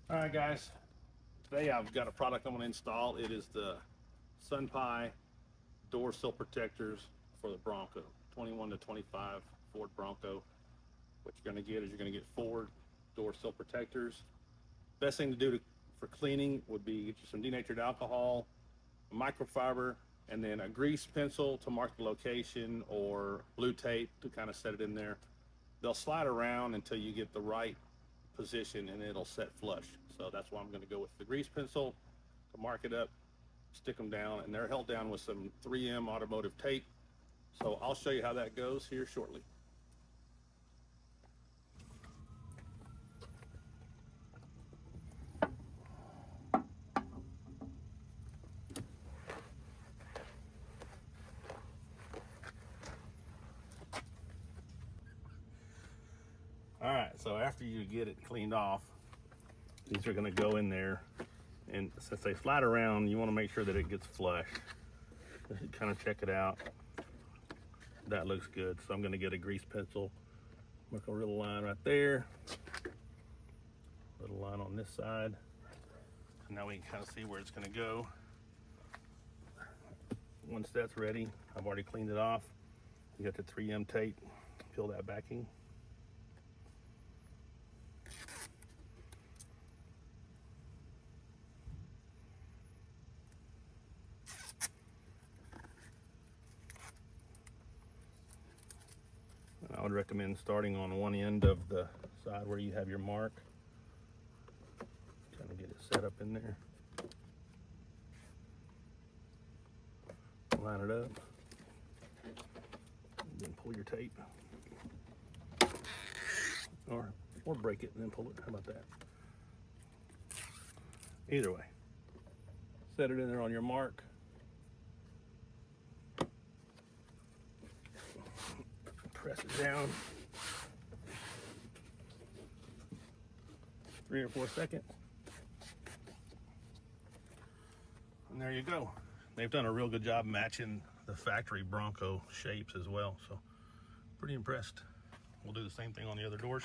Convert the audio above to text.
All right, guys. Today I've got a product I'm going to install. It is the Sunpie door sill protectors for the Bronco, 21 to 25 Ford Bronco. What you're going to get is you're going to get Ford door sill protectors. Best thing to do for cleaning would be get you some denatured alcohol, a microfiber, and then a grease pencil to mark the location, or blue tape to kind of set it in there. They'll slide around until you get the right position and it'll set flush. So that's why I'm going to go with the grease pencil to mark it up, stick them down, and they're held down with some 3M automotive tape. So I'll show you how that goes here shortly. All right, so after you get it cleaned off, these are going to go in there, and since they slide around, you want to make sure that it gets flush. Just kind of check it out. That looks good. So I'm going to get a grease pencil, mark a little line right there, little line on this side, and now we can kind of see where it's going to go. Once that's ready, I've already cleaned it off. You got the 3M tape, peel that backing. I would recommend starting on one end of the side where you have your mark. Kind of get it set up in there. Line it up. And then pull your tape. Or break it and then pull it. How about that? Either way. Set it in there on your mark. Press it down 3 or 4 seconds, and there you go. They've done a real good job matching the factory Bronco shapes as well, so pretty impressed. We'll do the same thing on the other doors.